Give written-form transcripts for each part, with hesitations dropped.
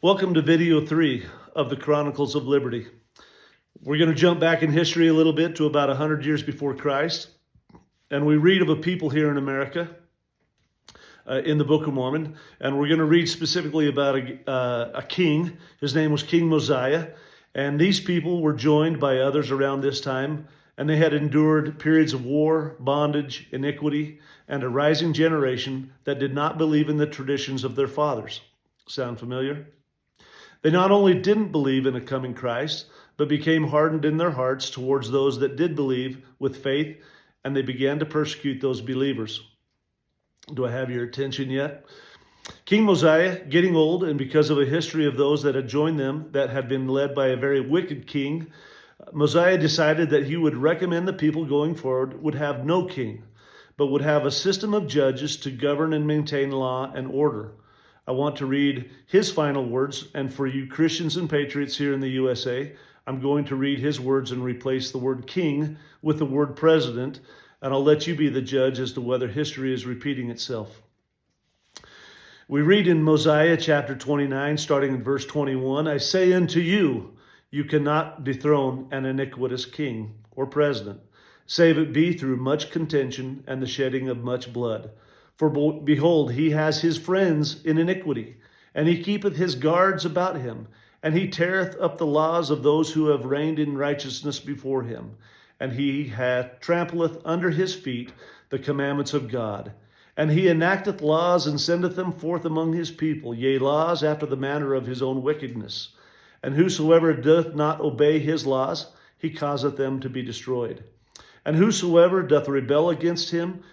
Welcome to video 3 of the Chronicles of Liberty. We're going to jump back in history a little bit to about 100 years before Christ. And we read of a people here in America in the Book of Mormon. And we're going to read specifically about a king. His name was King Mosiah. And these people were joined by others around this time. And they had endured periods of war, bondage, iniquity, and a rising generation that did not believe in the traditions of their fathers. Sound familiar? They not only didn't believe in a coming Christ, but became hardened in their hearts towards those that did believe with faith, and they began to persecute those believers. Do I have your attention yet? King Mosiah, getting old, and because of a history of those that had joined them that had been led by a very wicked king, Mosiah decided that he would recommend the people going forward would have no king, but would have a system of judges to govern and maintain law and order. I want to read his final words, and for you Christians and patriots here in the USA, I'm going to read his words and replace the word king with the word president, and I'll let you be the judge as to whether history is repeating itself. We read in Mosiah chapter 29, starting in verse 21, I say unto you, you cannot dethrone an iniquitous king or president, save it be through much contention and the shedding of much blood. For behold, he has his friends in iniquity, and he keepeth his guards about him, and he teareth up the laws of those who have reigned in righteousness before him, and he trampleth under his feet the commandments of God. And he enacteth laws and sendeth them forth among his people, yea, laws after the manner of his own wickedness. And whosoever doth not obey his laws, he causeth them to be destroyed. And whosoever doth rebel against him,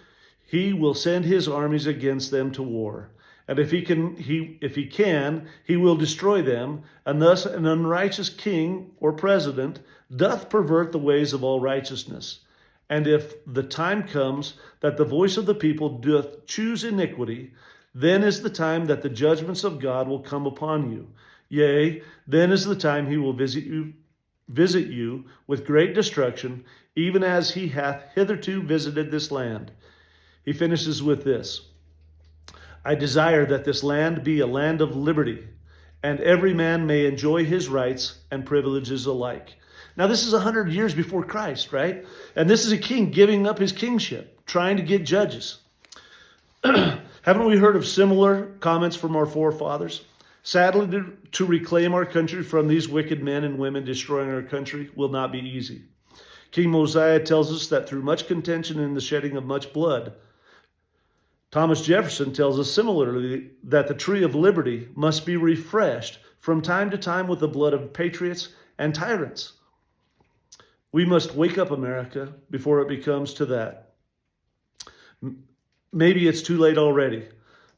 he will send his armies against them to war. And if he can, he will destroy them. And thus an unrighteous king or president doth pervert the ways of all righteousness. And if the time comes that the voice of the people doth choose iniquity, then is the time that the judgments of God will come upon you. Yea, then is the time he will visit you with great destruction, even as he hath hitherto visited this land. He finishes with this. I desire that this land be a land of liberty, and every man may enjoy his rights and privileges alike. Now, this is 100 years before Christ, right? And this is a king giving up his kingship, trying to get judges. Haven't we heard of similar comments from our forefathers? Sadly, to reclaim our country from these wicked men and women destroying our country will not be easy. King Mosiah tells us that through much contention and the shedding of much blood. Thomas Jefferson tells us similarly that the tree of liberty must be refreshed from time to time with the blood of patriots and tyrants. We must wake up, America, before it becomes to that. Maybe it's too late already,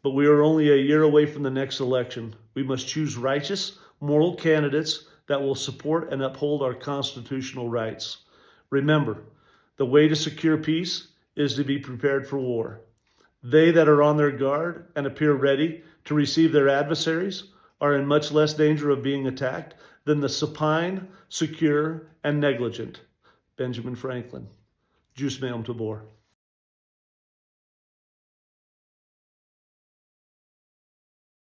but we are only a year away from the next election. We must choose righteous, moral candidates that will support and uphold our constitutional rights. Remember, the way to secure peace is to be prepared for war. They that are on their guard and appear ready to receive their adversaries are in much less danger of being attacked than the supine, secure, and negligent. Benjamin Franklin, Jus Meum Tabor.